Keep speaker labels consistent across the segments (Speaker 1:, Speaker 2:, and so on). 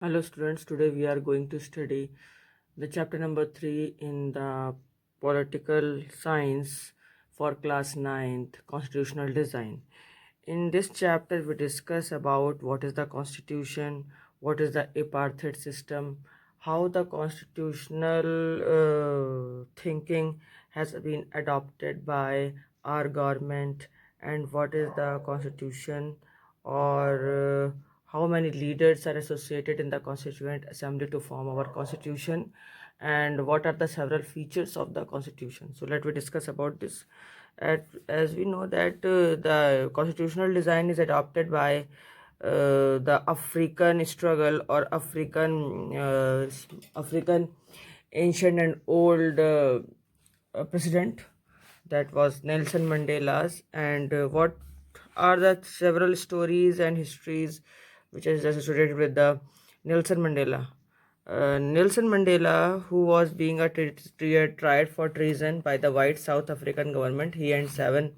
Speaker 1: Hello students, today we are going to study the chapter number 3 in the political science for class ninth, constitutional design. In this chapter we discuss about what is the constitution, what is the apartheid system, how the constitutional thinking has been adopted by our government, and what is the constitution, or how many leaders are associated in the Constituent Assembly to form our constitution, and what are the several features of the constitution. So let me discuss about this. As we know that the constitutional design is adopted by the African struggle, or African ancient and old president, that was Nelson Mandela's. And what are the several stories and histories which is associated with the Nelson Mandela. Nelson Mandela, who was being tried for treason by the white South African government, he and seven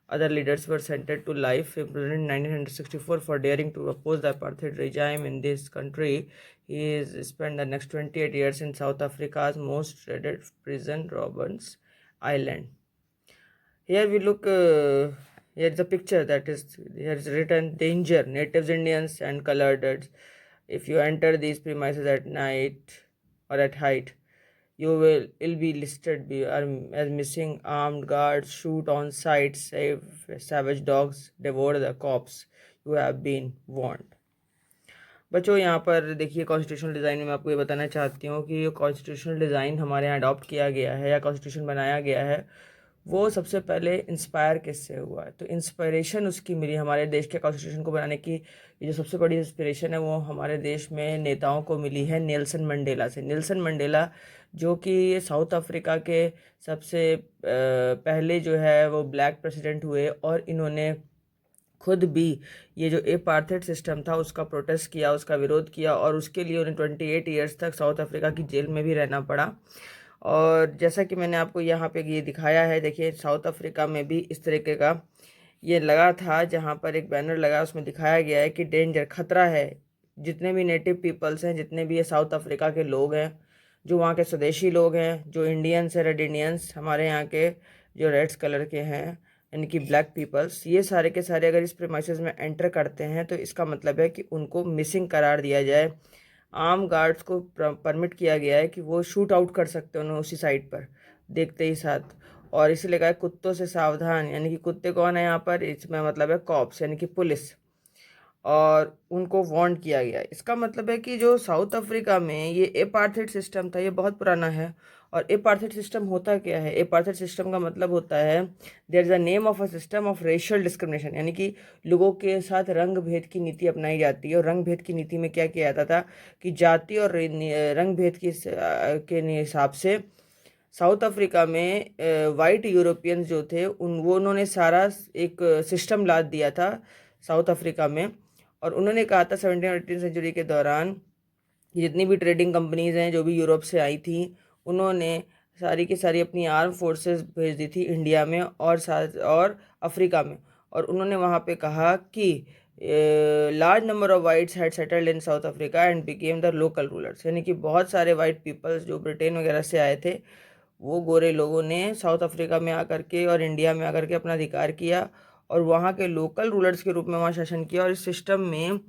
Speaker 1: other leaders were sentenced to life imprisoned in 1964 for daring to oppose the apartheid regime in this country. He is spent the next 28 years in South Africa's most dreaded prison, Robben Island. Here we look, here is a picture that is, here is written danger, natives, Indians and colored. If you enter these premises at night or at height, you will be listed as missing. Armed guards shoot on sight, save savage dogs, devour the corpse. You have been warned. बच्चों, यहाँ पर देखिए constitutional design में मैं आपको ये बताना चाहती हूँ कि ये कॉन्स्टिट्यूशनल डिज़ाइन हमारे यहाँ अडॉप्ट किया गया है या कॉन्स्टिट्यूशन बनाया गया है, वो सबसे पहले इंस्पायर किससे हुआ है? तो इंस्पिरेशन उसकी मिली हमारे देश के कॉन्स्टिट्यूशन को बनाने की। ये जो सबसे बड़ी इंस्पिरेशन है वो हमारे देश में नेताओं को मिली है नेल्सन मंडेला से। नेल्सन मंडेला जो कि साउथ अफ्रीका के सबसे पहले जो है वो ब्लैक प्रेसिडेंट हुए, और इन्होंने खुद भी ये जो एपार्थेड सिस्टम था उसका प्रोटेस्ट किया, उसका विरोध किया, और उसके लिए उन्हें 28 ईयर्स तक साउथ अफ्रीका की जेल में भी रहना पड़ा। और जैसा कि मैंने आपको यहाँ पे ये दिखाया है, देखिए साउथ अफ्रीका में भी इस तरीके का ये लगा था, जहाँ पर एक बैनर लगा, उसमें दिखाया गया है कि डेंजर, खतरा है। जितने भी नेटिव पीपल्स हैं, जितने भी ये साउथ अफ्रीका के लोग हैं, जो वहाँ के स्वदेशी लोग हैं, जो इंडियंस हैं, रेड इंडियंस, हमारे यहाँ के जो रेड्स कलर के हैं, यानी कि ब्लैक पीपल्स, ये सारे के सारे अगर इस प्रीमाइसेस में एंटर करते हैं तो इसका मतलब है कि उनको मिसिंग करार दिया जाए। आर्म गार्ड्स को परमिट किया गया है कि वो शूट आउट कर सकते हैं उन्हें उसी साइड पर देखते ही साथ। और इसीलिए कहा है कुत्तों से सावधान, यानी कि कुत्ते कौन है यहाँ पर? इसमें मतलब है कॉप्स, यानी कि पुलिस, और उनको वार्न किया गया। इसका मतलब है कि जो साउथ अफ्रीका में ये एपार्थेड सिस्टम था ये बहुत पुराना है। और एपार्थेड सिस्टम होता क्या है? एपार्थेड सिस्टम का मतलब होता है there is a name of a system of racial discrimination, यानी कि लोगों के साथ रंग भेद की नीति अपनाई जाती है। और रंग भेद की नीति में क्या किया जाता था कि जाति और रंग भेद के हिसाब से साउथ अफ्रीका में वाइट यूरोपियंस जो थे उन्होंने सारा एक सिस्टम ला दिया था साउथ अफ्रीका में। और उन्होंने कहा था 17 और 18 सेंचुरी के दौरान जितनी भी ट्रेडिंग कंपनीज हैं जो भी यूरोप से आई थी, उन्होंने सारी की सारी अपनी आर्म फोर्सेस भेज दी थी इंडिया में और अफ्रीका में। और उन्होंने वहाँ पे कहा कि large number of whites had settled in south Africa and became the local rulers, यानी कि बहुत सारे वाइट पीपल्स जो ब्रिटेन वगैरह से आए थे, वो गोरे लोगों ने साउथ अफ्रीका में आकर के और इंडिया में आकर के अपना अधिकार किया और वहाँ के लोकल रूलर्स के रूप में वहाँ शासन किया। और इस सिस्टम में,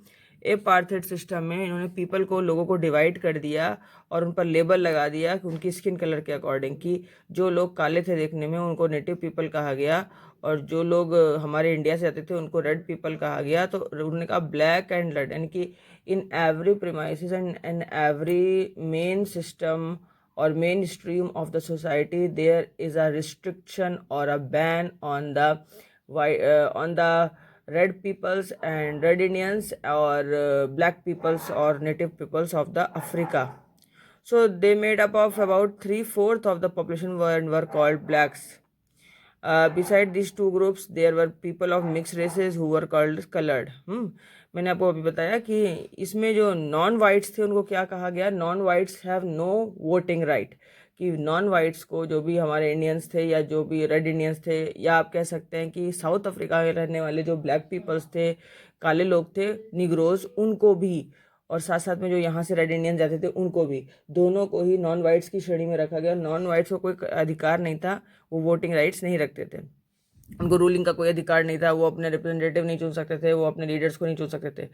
Speaker 1: एपार्थेड सिस्टम में, इन्होंने पीपल को, लोगों को डिवाइड कर दिया और उन पर लेबल लगा दिया कि उनकी स्किन कलर के अकॉर्डिंग, कि जो लोग काले थे देखने में उनको नेटिव पीपल कहा गया, और जो लोग हमारे इंडिया से आते थे उनको रेड पीपल कहा गया। तो उन्होंने कहा ब्लैक एंड रेड, यानी कि in every premises and in every main system or mainstream of the society there is a restriction or a ban on the red peoples and red Indians, or black peoples or native peoples of the Africa. So they made up of about 3/4 of the population were called blacks. Beside these two groups there were people of mixed races who were called colored. मैंने आपको अभी बताया कि इसमें जो non whites थे उनको क्या कहा गया? Non whites have no voting right, कि नॉन वाइट्स को, जो भी हमारे इंडियंस थे या जो भी रेड इंडियंस थे, या आप कह सकते हैं कि साउथ अफ्रीका में रहने वाले जो ब्लैक पीपल्स थे, काले लोग थे, निग्रोज, उनको भी और साथ साथ में जो यहाँ से रेड इंडियन जाते थे उनको भी, दोनों को ही नॉन वाइट्स की श्रेणी में रखा गया। नॉन वाइट्स को कोई अधिकार नहीं था, वो वोटिंग राइट्स नहीं रखते थे, उनको रूलिंग का कोई अधिकार नहीं था, वो अपने रिप्रेजेंटेटिव नहीं चुन सकते थे, वो अपने लीडर्स को नहीं चुन सकते थे।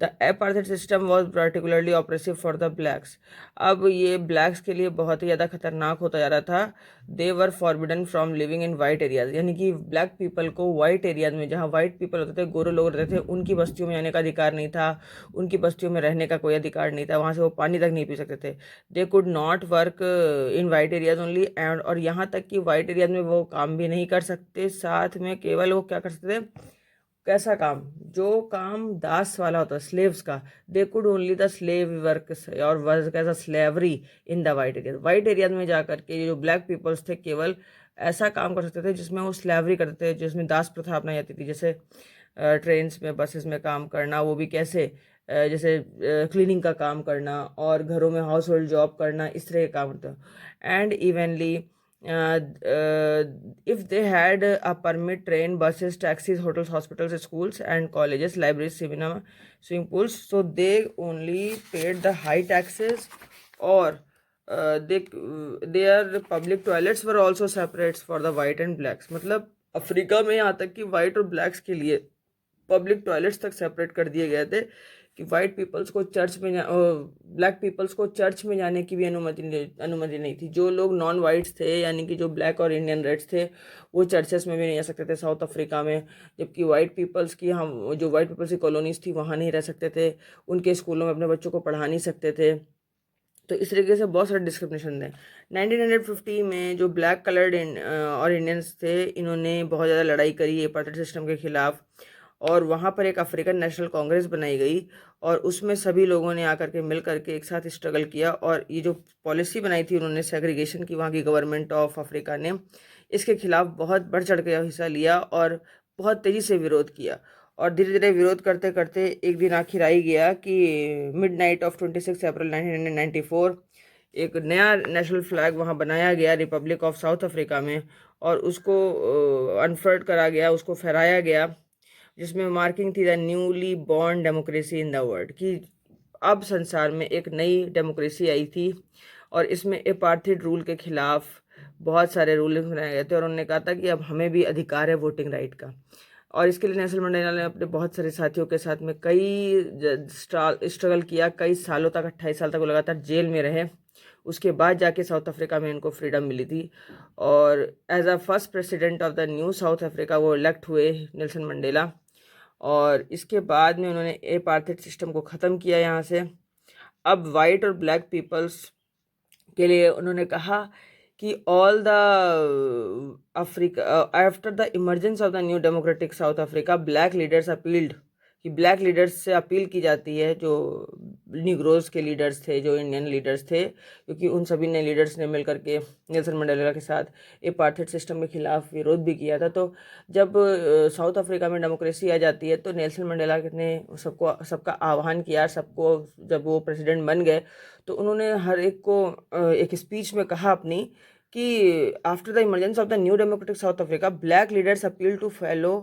Speaker 1: The apartheid system was particularly oppressive for the blacks. अब ये ब्लैक्स के लिए बहुत ही ज़्यादा खतरनाक होता जा रहा था। They were forbidden from living in white areas, यानी कि ब्लैक पीपल को वाइट एरियाज में, जहाँ वाइट पीपल होते थे, गोरे लोग रहते थे, उनकी बस्तियों में जाने का अधिकार नहीं था, उनकी बस्तियों में रहने का कोई अधिकार नहीं था, वहाँ से वो पानी तक नहीं पी सकते थे। They could not work in white areas only and, और यहाँ तक कि वाइट एरियाज में वो काम भी नहीं कर सकते, साथ में केवल वो क्या कर सकते थे, कैसा काम, जो काम दास वाला होता है, स्लेव्स का, they could only the slave work और work as a slavery in the white area. White area में जाकर के जो ब्लैक पीपल्स थे केवल ऐसा काम कर सकते थे जिसमें वो स्लेवरी करते थे, जिसमें दास प्रथा अपनाई जाती थी, जैसे ट्रेन्स में, बसेस में काम करना, वो भी कैसे, जैसे क्लीनिंग का काम करना और घरों में हाउस होल्ड जॉब करना, इस तरह के काम होता है। And evenly if they had a permit, train, buses, taxis, hotels, hospitals, schools and colleges, libraries, cinema, swimming pools, so they only paid the high taxes, or their public toilets were also separate for the white and blacks। मतलब Africa में यहाँ तक कि white और blacks के लिए public toilets तक separate कर दिए गए थे कि वाइट पीपल्स को चर्च में ब्लैक पीपल्स को चर्च में जाने की भी अनुमति नहीं थी। जो लोग नॉन वाइट्स थे, यानी कि जो ब्लैक और इंडियन रेड्स थे, वो चर्चेस में भी नहीं आ सकते थे साउथ अफ्रीका में, जबकि वाइट पीपल्स की, हम जो वाइट पीपल्स की कॉलोनीज थी वहाँ नहीं रह सकते थे, उनके स्कूलों में अपने बच्चों को पढ़ा नहीं सकते थे। तो इस तरीके से बहुत सारे डिस्क्रिमिनेशन थे। 1950 में जो ब्लैक कलर्ड और इंडियंस थे, इन्होंने बहुत ज़्यादा लड़ाई करी अपार्थाइड सिस्टम के खिलाफ, और वहाँ पर एक अफ्रीकन नेशनल कांग्रेस बनाई गई और उसमें सभी लोगों ने आकर के मिल करके एक साथ स्ट्रगल किया, और ये जो पॉलिसी बनाई थी उन्होंने सेग्रीगेशन की, वहाँ की गवर्नमेंट ऑफ अफ्रीका ने इसके खिलाफ बहुत बढ़ चढ़ के हिस्सा लिया और बहुत तेज़ी से विरोध किया। और धीरे धीरे विरोध करते करते एक दिन आखिर आई गया कि मिडनाइट ऑफ 26 अप्रैल 1994 एक नया नेशनल फ्लैग वहाँ बनाया गया रिपब्लिक ऑफ साउथ अफ्रीका में, और उसको अनफर्ड करा गया, उसको फहराया गया, जिसमें मार्किंग थी the newly born democracy in the world, कि अब संसार में एक नई डेमोक्रेसी आई थी। और इसमें एपार्थाइड रूल के खिलाफ बहुत सारे रूल्स बनाए गए थे, और उन्होंने कहा था कि अब हमें भी अधिकार है वोटिंग राइट का। और इसके लिए नेल्सन मंडेला ने अपने बहुत सारे साथियों के साथ में कई स्ट्रगल किया, कई सालों तक, 28 साल तक वो लगातार जेल में रहे। उसके बाद जाके साउथ अफ्रीका में इनको फ्रीडम मिली थी, और as a first president of the new South Africa वो इलेक्ट हुए नेल्सन मंडेला। और इसके बाद में उन्होंने एपार्थाइड सिस्टम को ख़त्म किया यहाँ से। अब वाइट और ब्लैक पीपल्स के लिए उन्होंने कहा कि all the Africa after the emergence of the new democratic South Africa, black leaders appealed, कि ब्लैक लीडर्स से अपील की जाती है, जो निग्रोज के लीडर्स थे, जो इंडियन लीडर्स थे, क्योंकि उन सभी ने लीडर्स ने मिलकर के नेल्सन मंडेला के साथ एपार्थाइड सिस्टम के खिलाफ विरोध भी किया था। तो जब साउथ अफ्रीका में डेमोक्रेसी आ जाती है तो नेल्सन मंडेला ने सबका आह्वान किया, सबको, जब वो प्रेसिडेंट बन गए तो उन्होंने हर एक को एक स्पीच में कहा अपनी कि after the emergence of the new democratic South Africa, black leaders appeal to fellow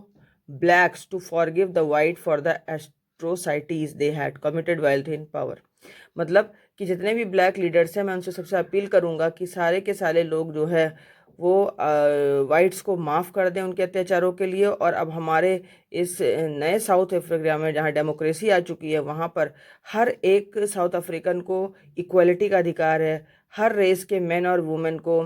Speaker 1: blacks to forgive the white for the atrocities they had committed while in power। मतलब कि जितने भी ब्लैक लीडर्स हैं, मैं उनसे सबसे अपील करूंगा कि सारे के सारे लोग जो है वो वाइट्स को माफ़ कर दें उनके अत्याचारों के लिए, और अब हमारे इस नए साउथ अफ्रीका में जहाँ डेमोक्रेसी आ चुकी है, वहाँ पर हर एक साउथ अफ्रीकन को इक्वलिटी का अधिकार है, हर रेस के मेन और वुमेन को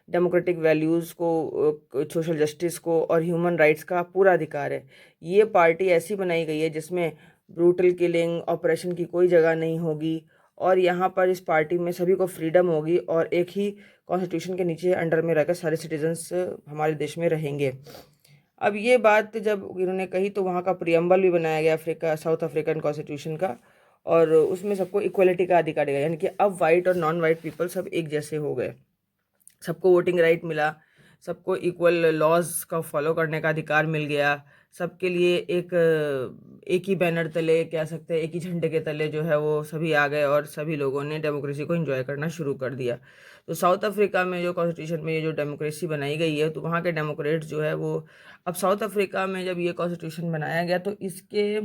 Speaker 1: डेमोक्रेटिक वैल्यूज़ को, सोशल जस्टिस को और ह्यूमन राइट्स का पूरा अधिकार है। ये पार्टी ऐसी बनाई गई है जिसमें ब्रूटल किलिंग, ऑपरेशन की कोई जगह नहीं होगी, और यहाँ पर इस पार्टी में सभी को फ्रीडम होगी, और एक ही कॉन्स्टिट्यूशन के नीचे अंडर में रहकर सारे सिटीजन्स हमारे देश में रहेंगे। अब ये बात जब इन्होंने कही तो वहाँ का प्रियम्बल भी बनाया गया साउथ अफ्रीकन कॉन्स्टिट्यूशन का, और उसमें सबको इक्वलिटी का अधिकार दिया, यानी कि अब वाइट और नॉन वाइट पीपल सब एक जैसे हो गए, सबको वोटिंग राइट मिला, सबको इक्वल लॉज का फॉलो करने का अधिकार मिल गया, सबके लिए एक ही बैनर तले, कह सकते हैं एक ही झंडे के तले जो है वो सभी आ गए, और सभी लोगों ने डेमोक्रेसी को एंजॉय करना शुरू कर दिया। तो साउथ अफ्रीका में जो कॉन्स्टिट्यूशन में ये जो डेमोक्रेसी बनाई गई है, तो वहाँ के डेमोक्रेट्स जो है वो, अब साउथ अफ्रीका में जब ये कॉन्स्टिट्यूशन बनाया गया तो इसके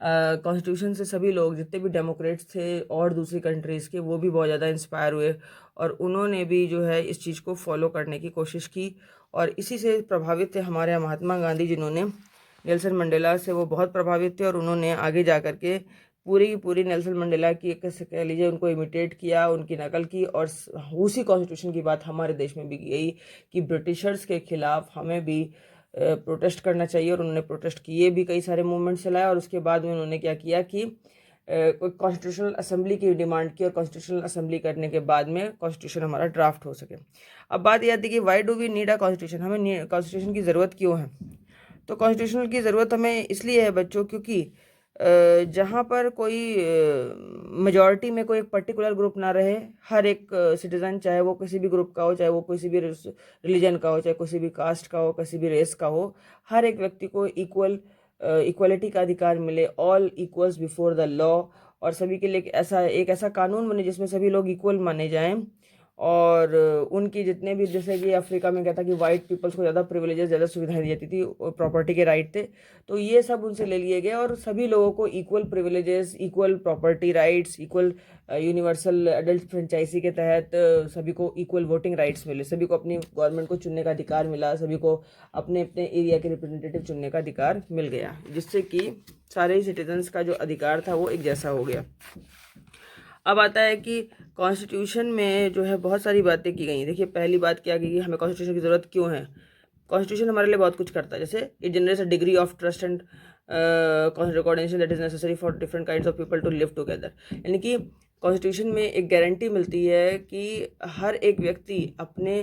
Speaker 1: कॉन्स्टिट्यूशन से सभी लोग जितने भी डेमोक्रेट्स थे और दूसरी कंट्रीज़ के, वो भी बहुत ज़्यादा इंस्पायर हुए और उन्होंने भी जो है इस चीज़ को फॉलो करने की कोशिश की। और इसी से प्रभावित थे हमारे महात्मा गांधी, जिन्होंने नेल्सन मंडेला से वो बहुत प्रभावित थे और उन्होंने आगे जा कर के पूरी की पूरी नेल्सन मंडेला की एक कह लीजिए उनको इमिटेट किया, उनकी नकल की। और उसी कॉन्स्टिट्यूशन की बात हमारे देश में भी की गई कि ब्रिटिशर्स के खिलाफ हमें भी प्रोटेस्ट करना चाहिए, और उन्होंने प्रोटेस्ट किए भी, कई सारे मूवमेंट चलाए। और उसके बाद में उन्होंने क्या किया कि कोई कॉन्स्टिट्यूशनल असेंबली की डिमांड की, और कॉन्स्टिट्यूशनल असेंबली करने के बाद में कॉन्स्टिट्यूशन हमारा ड्राफ्ट हो सके। अब बात यह आती है कि why do we need a constitution, हमें कॉन्स्टिट्यूशन की ज़रूरत क्यों है। तो कॉन्स्टिट्यूशन की ज़रूरत हमें इसलिए है बच्चों, क्योंकि जहाँ पर कोई मेजॉरिटी में कोई एक पर्टिकुलर ग्रुप ना रहे, हर एक सिटीज़न, चाहे वो किसी भी ग्रुप का हो, चाहे वो किसी भी रिलीजन का हो, चाहे किसी भी कास्ट का हो, किसी भी रेस का हो, हर एक व्यक्ति को इक्वलिटी का अधिकार मिले, all equals before the law. और सभी के लिए एक ऐसा कानून बने जिसमें सभी लोग इक्वल माने जाएं, और उनकी जितने भी, जैसे कि अफ्रीका में कहता कि वाइट पीपल्स को ज़्यादा प्रिविलेजेस, ज़्यादा सुविधाएं दी जाती थी, प्रॉपर्टी के राइट थे, तो ये सब उनसे ले लिए गए और सभी लोगों को equal privileges, equal property rights, equal universal adult franchise के तहत सभी को इक्वल वोटिंग राइट्स मिले, सभी को अपनी गवर्नमेंट को चुनने का अधिकार मिला, सभी को अपने अपने एरिया के रिप्रेजेंटेटिव चुनने का अधिकार मिल गया, जिससे कि सारे ही सिटीजन्स का जो अधिकार था वो एक जैसा हो गया। अब आता है कि कॉन्स्टिट्यूशन में जो है बहुत सारी बातें की गई। देखिए, पहली बात क्या की, हमें कॉन्स्टिट्यूशन की ज़रूरत क्यों है। कॉन्स्टिट्यूशन हमारे लिए बहुत कुछ करता है, जैसे it generates a degree of trust and coordination that is necessary for different kinds of people to live together. यानी कि कॉन्स्टिट्यूशन में एक गारंटी मिलती है कि हर एक व्यक्ति अपने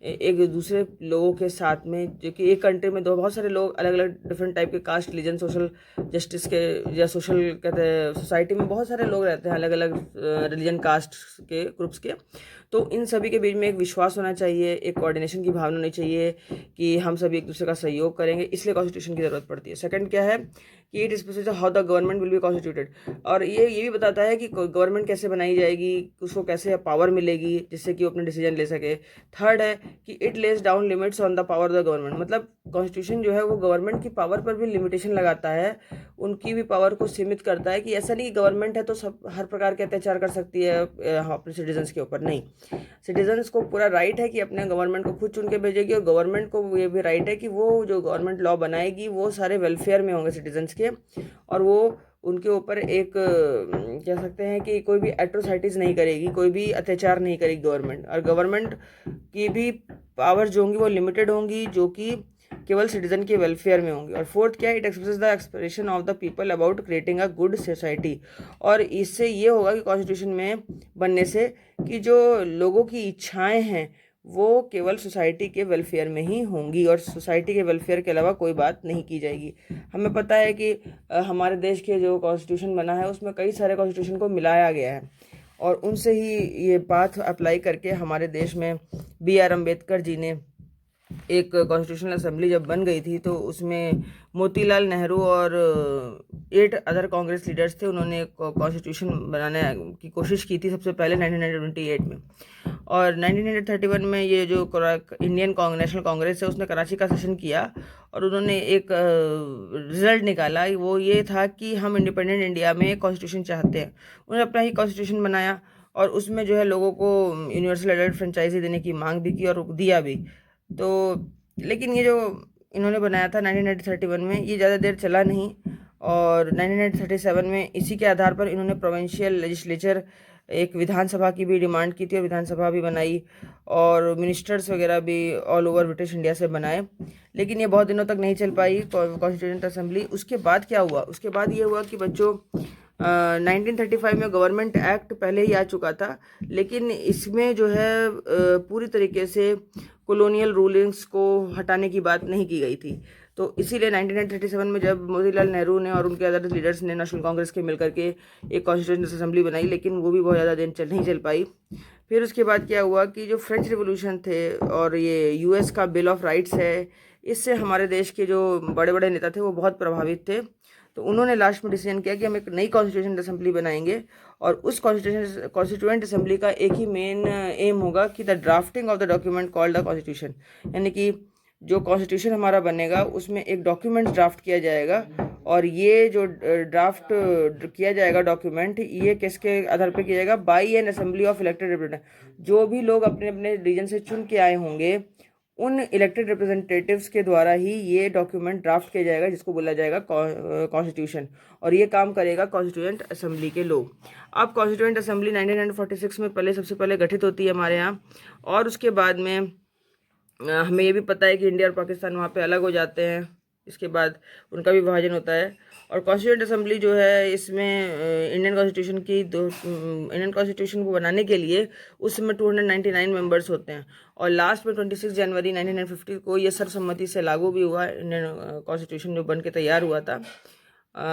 Speaker 1: एक दूसरे लोगों के साथ में, जो कि एक कंट्री में बहुत सारे लोग अलग अलग डिफरेंट टाइप के कास्ट, रिलीजन, सोशल जस्टिस के या सोशल कहते हैं, सोसाइटी में बहुत सारे लोग रहते हैं अलग अलग रिलीजन, कास्ट के ग्रुप्स के। तो इन सभी के बीच में एक विश्वास होना चाहिए, एक कोऑर्डिनेशन की भावना होनी चाहिए कि हम सभी एक दूसरे का सहयोग करेंगे, इसलिए कॉन्स्टिट्यूशन की ज़रूरत पड़ती है। सेकंड क्या है कि it specifies how the government will be constituted, और ये भी बताता है कि गवर्नमेंट कैसे बनाई जाएगी, उसको कैसे पावर मिलेगी जिससे कि वो अपने डिसीजन ले सके। थर्ड है कि it less down limits on the power of the government, मतलब कॉन्स्टिट्यूशन जो है वो गवर्नमेंट की पावर पर भी लिमिटेशन लगाता है, उनकी भी पावर को सीमित करता है, कि ऐसा नहीं कि गवर्नमेंट है तो सब हर प्रकार के अत्याचार कर सकती है अपने सिटीजन्स के ऊपर, नहीं। सिटीजन्स को पूरा राइट है कि अपने गवर्नमेंट को खुद चुन के भेजेगी, और गवर्नमेंट को ये भी राइट है कि वो जो गवर्नमेंट लॉ बनाएगी वो सारे वेलफेयर में होंगे सिटीजन्स के, और वो उनके ऊपर एक कह सकते हैं कि कोई भी एट्रोसाइटीज़ नहीं करेगी, कोई भी अत्याचार नहीं करेगी गवर्नमेंट। और गवर्नमेंट की भी पावर्स जो होंगी वो लिमिटेड होंगी, जो कि केवल सिटीजन के वेलफेयर में होंगी। और फोर्थ क्या है, it expresses the expression of the people about creating a good society, और इससे ये होगा कि कॉन्स्टिट्यूशन में बनने से कि जो लोगों की इच्छाएं हैं वो केवल सोसाइटी के वेलफेयर में ही होंगी, और सोसाइटी के वेलफेयर के अलावा कोई बात नहीं की जाएगी। हमें पता है कि हमारे देश के जो कॉन्स्टिट्यूशन बना है उसमें कई सारे कॉन्स्टिट्यूशन को मिलाया गया है, और उनसे ही ये बात अप्लाई करके हमारे देश में BR अम्बेडकर जी ने एक कॉन्स्टिट्यूशनल असेंबली जब बन गई थी, तो उसमें मोतीलाल नेहरू और 8 अदर कांग्रेस लीडर्स थे, उन्होंने एक कॉन्स्टिट्यूशन बनाने की कोशिश की थी सबसे पहले 1928 में। और 1931 में ये जो इंडियन नेशनल कांग्रेस है उसने कराची का सेशन किया, और उन्होंने एक रिजल्ट निकाला, वो ये था कि हम इंडिपेंडेंट इंडिया में कॉन्स्टिट्यूशन चाहते हैं। उन्होंने अपना ही कॉन्स्टिट्यूशन बनाया, और उसमें जो है लोगों को यूनिवर्सल एडल्ट फ्रेंचाइजी देने की मांग भी की और दिया भी। तो लेकिन ये जो इन्होंने बनाया था 1931 में, ये ज़्यादा देर चला नहीं, और 1937 में इसी के आधार पर इन्होंने प्रोविंशियल लेजिस्लेचर, एक विधानसभा की भी डिमांड की थी, और विधानसभा भी बनाई, और मिनिस्टर्स वगैरह भी ऑल ओवर ब्रिटिश इंडिया से बनाए। लेकिन ये बहुत दिनों तक नहीं चल पाई कॉन्स्टिट्यूएंट असेंबली। उसके बाद क्या हुआ, उसके बाद ये हुआ कि बच्चों 1935 में गवर्नमेंट एक्ट पहले ही आ चुका था, लेकिन इसमें जो है पूरी तरीके से कॉलोनियल रूलिंग्स को हटाने की बात नहीं की गई थी। तो इसीलिए 1937 में जब मोतीलाल नेहरू ने और उनके अदर लीडर्स ने नेशनल कांग्रेस के मिलकर के एक कॉन्स्टिट्यूशनल असेंबली बनाई, लेकिन वो भी बहुत ज़्यादा दिन नहीं चल पाई। फिर उसके बाद क्या हुआ कि जो फ्रेंच रिवोल्यूशन थे और ये US का बिल ऑफ राइट्स है, इससे हमारे देश के जो बड़े बड़े नेता थे वो बहुत प्रभावित थे। तो उन्होंने लास्ट में डिसीजन किया कि हम एक नई कॉन्स्टिट्यूशन असेंबली बनाएंगे, और उस कॉन्स्टिट्यूएंट असेंबली का एक ही मेन एम होगा कि the drafting of the document called the constitution, यानी कि जो कॉन्स्टिट्यूशन हमारा बनेगा उसमें एक डॉक्यूमेंट ड्राफ्ट किया जाएगा, और ये जो ड्राफ्ट किया जाएगा डॉक्यूमेंट, ये किसके आधार पर किया जाएगा? By N assembly of elected representative. जो भी लोग अपने अपने रीजन से चुन के आए होंगे उन इलेक्टेड रिप्रेजेंटेटिव्स के द्वारा ही ये डॉक्यूमेंट ड्राफ्ट किया जाएगा, जिसको बोला जाएगा कॉन्स्टिट्यूशन। और ये काम करेगा कॉन्स्टिट्यूएंट असेंबली के लोग। अब कॉन्स्टिट्यूएंट असेंबली 1946 में सबसे पहले गठित होती है हमारे यहाँ। और उसके बाद में हमें ये भी पता है कि इंडिया और पाकिस्तान वहाँ पे अलग हो जाते हैं। इसके बाद उनका भी विभाजन होता है। और कॉन्स्टिट्यूएंट असेंबली जो है, इसमें इंडियन कॉन्स्टिट्यूशन को बनाने के लिए उस समय 299 मेंबर्स होते हैं। और लास्ट में 26 जनवरी 1950 को ये सर्वसम्मति से लागू भी हुआ। इंडियन कॉन्स्टिट्यूशन जो बन के तैयार हुआ था,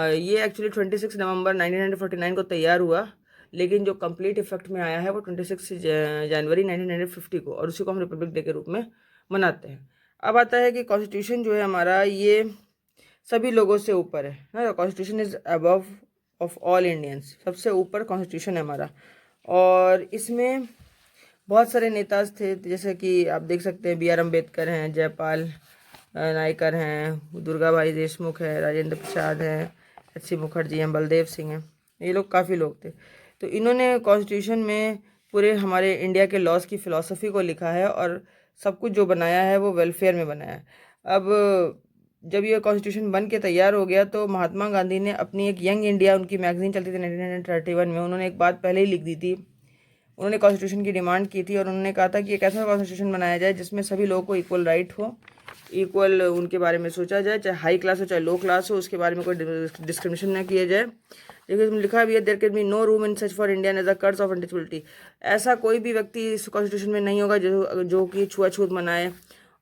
Speaker 1: ये एक्चुअली 26 नवंबर 1949 को तैयार हुआ, लेकिन जो कंप्लीट इफेक्ट में आया है वो 26 जनवरी 1950 को, और उसी को हम रिपब्लिक डे के रूप में मनाते हैं। अब आता है कि कॉन्स्टिट्यूशन जो है हमारा, ये सभी लोगों से ऊपर है ना। Constitution is above of all Indians, सबसे ऊपर कॉन्स्टिट्यूशन है हमारा। और इसमें बहुत सारे नेता थे, जैसे कि आप देख सकते हैं BR अम्बेडकर हैं, जयपाल नायकर हैं, दुर्गा भाई देशमुख है, राजेंद्र प्रसाद हैं, HC मुखर्जी हैं, बलदेव सिंह हैं। ये लोग काफ़ी लोग थे। तो इन्होंने कॉन्स्टिट्यूशन में पूरे हमारे इंडिया के लॉज की फ़िलॉसफी को लिखा है, और सब कुछ जो बनाया है वो वेलफेयर में बनाया है। अब जब ये कॉन्स्टिट्यूशन बन के तैयार हो गया, तो महात्मा गांधी ने अपनी एक यंग इंडिया, उनकी मैगजीन चलती थी 1931 में, उन्होंने एक बात पहले ही लिख दी थी। उन्होंने कॉन्स्टिट्यूशन की डिमांड की थी, और उन्होंने कहा था कि एक ऐसा कॉन्स्टिट्यूशन बनाया जाए जिसमें सभी लोगों को इक्वल राइट हो, इक्वल उनके बारे में सोचा जाए, चाहे हाई क्लास हो चाहे लो क्लास हो, उसके बारे में कोई डिस्क्रिमिनेशन ना किया जाए। देखिए इसमें लिखा भी है, there can be no room in such for Indian as a curse of untouchability. ऐसा कोई भी व्यक्ति इस कॉन्स्टिट्यूशन में नहीं होगा जो कि छुआछूत मनाए,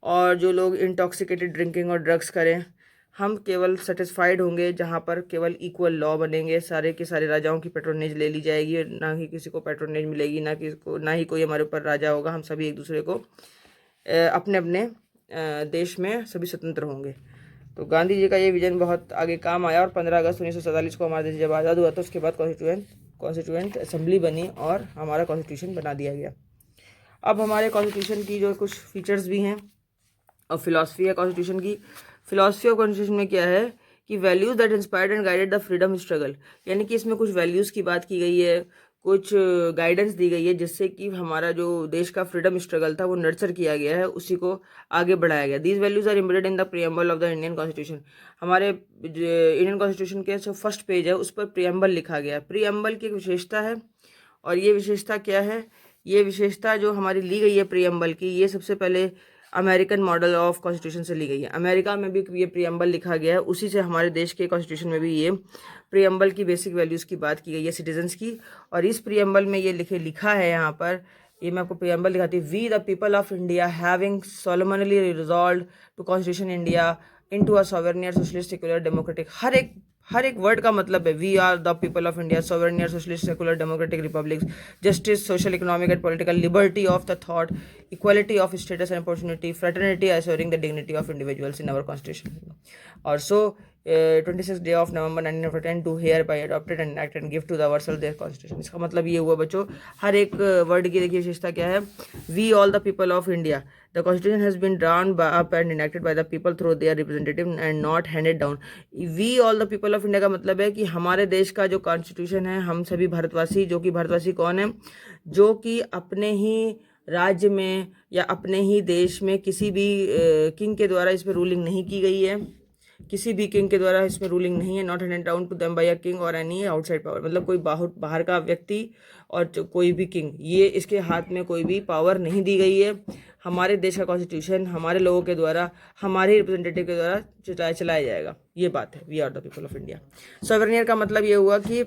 Speaker 1: और जो लोग इंटॉक्सिकेटेड ड्रिंकिंग और ड्रग्स करें। हम केवल सेटिस्फाइड होंगे जहाँ पर केवल इक्वल लॉ बनेंगे, सारे के सारे राजाओं की पेट्रोनेज ले ली जाएगी, ना ही किसी को पेट्रोनेज मिलेगी, ना ही कोई हमारे ऊपर राजा होगा। हम सभी एक दूसरे को अपने अपने देश में सभी स्वतंत्र होंगे। तो गांधी जी का ये विजन बहुत आगे काम आया, और 15 अगस्त 1947 को हमारा देश जब आज़ाद हुआ तो उसके बाद कॉन्स्टिट्यूएंट असेंबली बनी और हमारा कॉन्स्टिट्यूशन बना दिया गया। अब हमारे कॉन्स्टिट्यूशन की जो कुछ फीचर्स भी हैं और फिलॉसफी है कॉन्स्टिट्यूशन की। फिलॉसफी ऑफ कॉन्स्टिट्यूशन में क्या है कि values that inspired and guided the freedom struggle, यानी कि इसमें कुछ वैल्यूज़ की बात की गई है, कुछ गाइडेंस दी गई है, जिससे कि हमारा जो देश का फ्रीडम स्ट्रगल था वो नर्चर किया गया है, उसी को आगे बढ़ाया गया। These values are embedded in the preamble of the Indian constitution. हमारे इंडियन कॉन्स्टिट्यूशन के जो फर्स्ट पेज है उस पर प्रीएम्बल लिखा गया है। प्रीएम्बल की एक विशेषता है, और ये विशेषता क्या है? ये विशेषता जो हमारी ली गई है प्रीएम्बल की, ये सबसे पहले अमेरिकन मॉडल ऑफ कॉन्स्टिट्यूशन से ली गई है। अमेरिका में भी ये प्रीएम्बल लिखा गया है, उसी से हमारे देश के कॉन्स्टिट्यूशन में भी ये प्रीएम्बल की बेसिक वैल्यूज़ की बात की गई है, सिटीजन्स की। और इस प्रीएम्बल में ये लिखा है यहाँ पर, ये मैं आपको प्रीएम्बल दिखाती हूँ। We the people of India having solemnly resolved to constitution India into a sovereign socialist secular democratic. हर एक वर्ड का मतलब है, we are the people of India sovereign socialist secular democratic republic, justice social economic and political liberty of the thought, equality of status and opportunity, fraternity assuring the dignity of individuals in our constitution. Also 26th day of November 1910 to hereby adopted and enacted and give to the ourselves their constitution। इसका मतलब ये हुआ बच्चों, हर एक word की देखिए विशेषता क्या है। We all the people of India, the constitution has been drawn up and enacted by the people through their representative and not handed down. We all the people of India का मतलब है कि हमारे देश का जो कॉन्स्टिट्यूशन है, हम सभी भारतवासी, जो कि भारतवासी कौन है? जो कि अपने ही राज्य में या अपने ही देश में किसी भी किंग के द्वारा इस पर रूलिंग नहीं की गई है, किसी भी किंग के द्वारा इसमें रूलिंग नहीं है। Not handed down to them by a king और एनी आउटसाइड पावर, मतलब कोई बाहर का व्यक्ति और कोई भी किंग, ये इसके हाथ में कोई भी पावर नहीं दी गई है। हमारे देश का कॉन्स्टिट्यूशन हमारे लोगों के द्वारा, हमारे रिप्रेजेंटेटिव के द्वारा चलाया जाएगा, ये बात है। We are the people of India. Sovereignty का मतलब ये हुआ कि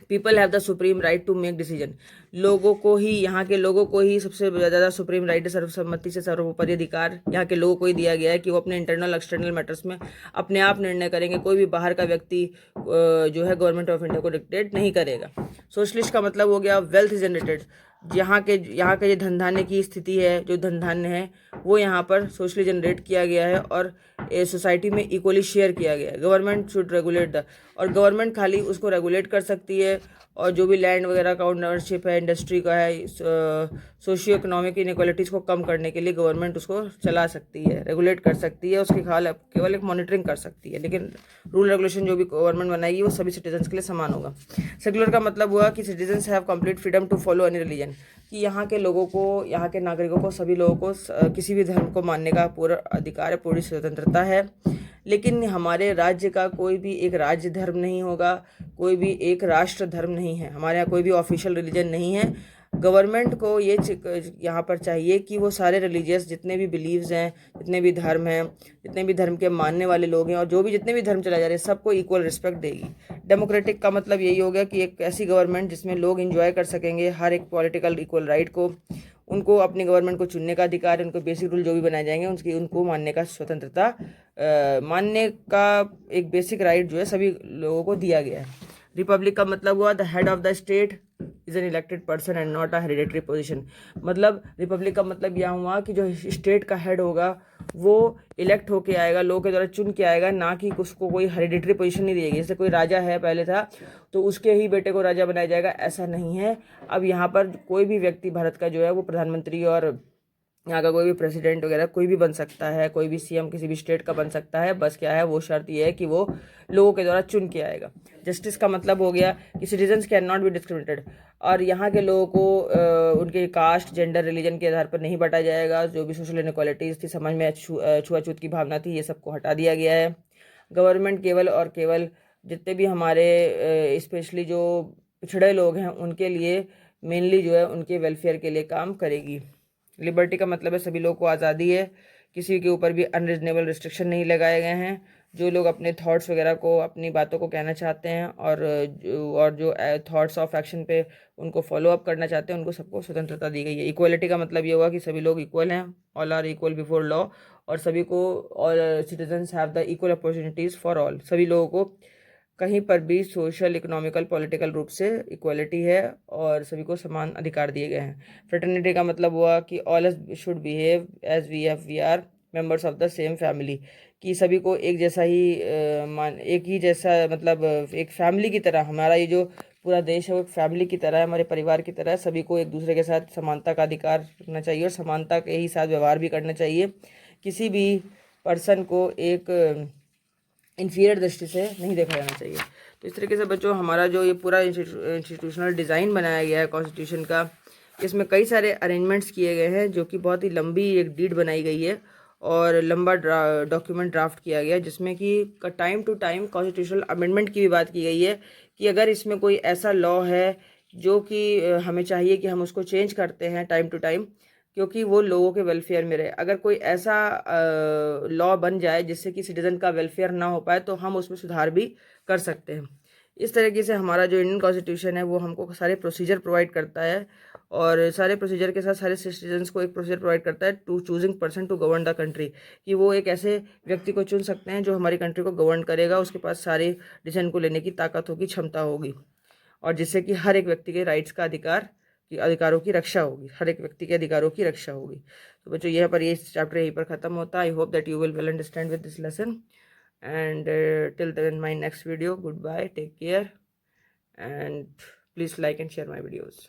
Speaker 1: people have the supreme right to make decision. लोगों को ही, यहाँ के लोगों को ही सबसे ज़्यादा सुप्रीम राइट, सर्वसम्मति से सर्वोपरि अधिकार यहाँ के लोगों को ही दिया गया है कि वो अपने इंटरनल एक्सटर्नल मैटर्स में अपने आप निर्णय करेंगे। कोई भी बाहर का व्यक्ति जो है गवर्नमेंट ऑफ इंडिया को डिक्टेट नहीं करेगा। सोशलिस्ट का मतलब हो गया वेल्थ जनरेटेड। यहाँ के जो धन धान्य की स्थिति है, जो धन धान्य है वो यहाँ पर सोशली जनरेट किया गया है और सोसाइटी में इक्वली शेयर किया गया है। गवर्नमेंट शुड रेगुलेट द, और गवर्नमेंट खाली उसको रेगुलेट कर सकती है और जो भी लैंड वगैरह का ओनरशिप है, इंडस्ट्री का है, सोशियो इकोनॉमिक इनइक्वालिटीज़ को कम करने के लिए गवर्नमेंट उसको चला सकती है, रेगुलेट कर सकती है, उसके केवल एक मॉनिटरिंग कर सकती है। लेकिन रूल रेगुलेशन जो भी गवर्नमेंट बनाएगी वो सभी सिटीजन्स के लिए समान होगा। सेकुलर का मतलब हुआ कि citizens have complete freedom to follow any religion, कि यहाँ के लोगों को, यहाँ के नागरिकों को, सभी लोगों को किसी भी धर्म को मानने का पूरा अधिकार है, पूरी स्वतंत्रता है। लेकिन हमारे राज्य का कोई भी एक राज्य धर्म नहीं होगा, कोई भी एक राष्ट्र धर्म नहीं है, हमारे यहाँ कोई भी ऑफिशियल रिलीजन नहीं है। गवर्नमेंट को ये यहाँ पर चाहिए कि वो सारे रिलीजियस जितने भी बिलीव्स हैं, जितने भी धर्म हैं, जितने भी धर्म के मानने वाले लोग हैं और जो भी जितने भी धर्म चला जा रहे हैं, सबको इक्वल रिस्पेक्ट देगी। डेमोक्रेटिक का मतलब यही हो गया कि एक ऐसी गवर्नमेंट जिसमें लोग इंजॉय कर सकेंगे हर एक पॉलिटिकल इक्वल राइट को, उनको अपनी गवर्नमेंट को चुनने का अधिकार है, उनको बेसिक रूल जो भी बनाए जाएंगे उनको मानने का स्वतंत्रता, मानने का एक बेसिक राइट जो है सभी लोगों को दिया गया है। रिपब्लिक का मतलब हुआ the head of the state is an elected person and not a hereditary position. मतलब रिपब्लिक का मतलब यह हुआ कि जो स्टेट का हेड होगा वो इलेक्ट होके आएगा, लोगों के द्वारा चुन के आएगा, ना कि उसको कोई हेरिडेटरी पोजीशन नहीं दी जाएगी। जैसे कोई राजा है पहले था तो उसके ही बेटे को राजा बनाया जाएगा, ऐसा नहीं है। अब यहाँ पर कोई भी व्यक्ति भारत का जो है वो प्रधानमंत्री और यहाँ का कोई भी प्रेसिडेंट वगैरह कोई भी बन सकता है, कोई भी सीएम किसी भी स्टेट का बन सकता है। बस क्या है, वो शर्त ये है कि वो लोगों के द्वारा चुन के आएगा। जस्टिस का मतलब हो गया कि citizens can not be discriminated, और यहाँ के लोगों को उनके कास्ट, जेंडर, रिलीजन के आधार पर नहीं बांटा जाएगा। जो भी सोशल इनइक्वालिटीज़ थी, समाज में छुआछूत की भावना थी, ये सबको हटा दिया गया है। गवर्नमेंट केवल और केवल जितने भी हमारे स्पेशली जो पिछड़े लोग हैं उनके लिए मेनली जो है उनके वेलफेयर के लिए काम करेगी। लिबर्टी का मतलब है सभी लोगों को आज़ादी है, किसी के ऊपर भी अनरिजनेबल रिस्ट्रिक्शन नहीं लगाए गए हैं। जो लोग अपने थॉट्स वगैरह को, अपनी बातों को कहना चाहते हैं और जो थॉट्स ऑफ एक्शन पे उनको फॉलो अप करना चाहते हैं, उनको सबको स्वतंत्रता दी गई है। इक्वलिटी का मतलब ये हुआ कि सभी लोग इक्वल हैं, all are equal before law, और सभी को, all citizens have the equal opportunities for all. सभी लोगों को कहीं पर भी सोशल, इकोनॉमिकल, पॉलिटिकल रूप से इक्वलिटी है और सभी को समान अधिकार दिए गए हैं। फ्रेटर्निटी का मतलब हुआ कि all should behave as we are members of the same family, कि सभी को एक जैसा ही एक ही जैसा, मतलब एक फैमिली की तरह, हमारा ये जो पूरा देश है वो एक फैमिली की तरह है, हमारे परिवार की तरह है। सभी को एक दूसरे के साथ समानता का अधिकार रखना चाहिए और समानता के ही साथ व्यवहार भी करना चाहिए। किसी भी पर्सन को एक इन्फीरियर दृष्टि से नहीं देखा जाना चाहिए। तो इस तरीके से बच्चों, हमारा जो ये पूरा इंस्टीट्यूशनल डिज़ाइन बनाया गया है कॉन्स्टिट्यूशन का, इसमें कई सारे अरेंजमेंट्स किए गए हैं, जो कि बहुत ही लंबी एक डीड बनाई गई है और लंबा डॉक्यूमेंट ड्राफ्ट किया गया है, जिसमें कि time to time constitutional amendment की भी बात की गई है कि अगर इसमें कोई ऐसा लॉ है जो कि हमें चाहिए कि हम उसको चेंज करते हैं टाइम टू टाइम, क्योंकि वो लोगों के वेलफेयर में रहे। अगर कोई ऐसा लॉ बन जाए जिससे कि सिटीज़न का वेलफेयर ना हो पाए, तो हम उसमें सुधार भी कर सकते हैं। इस तरीके से हमारा जो इंडियन कॉन्स्टिट्यूशन है वो हमको सारे प्रोसीजर प्रोवाइड करता है, और सारे प्रोसीजर के साथ सारे सिटीजन्स को एक प्रोसीजर प्रोवाइड करता है to choosing person to govern the country, कि वो एक ऐसे व्यक्ति को चुन सकते हैं जो हमारी कंट्री को गवर्न करेगा, उसके पास सारे डिसीजन को लेने की ताकत होगी, क्षमता होगी, और जिससे कि हर एक व्यक्ति के राइट्स का अधिकारों की रक्षा होगी, हर एक व्यक्ति के अधिकारों की रक्षा होगी। तो बच्चों, यहाँ पर ये चैप्टर यहीं पर ख़त्म होता है। I hope that you will well understand with this lesson, and till then my next video, goodbye, take care, and please like and share my videos.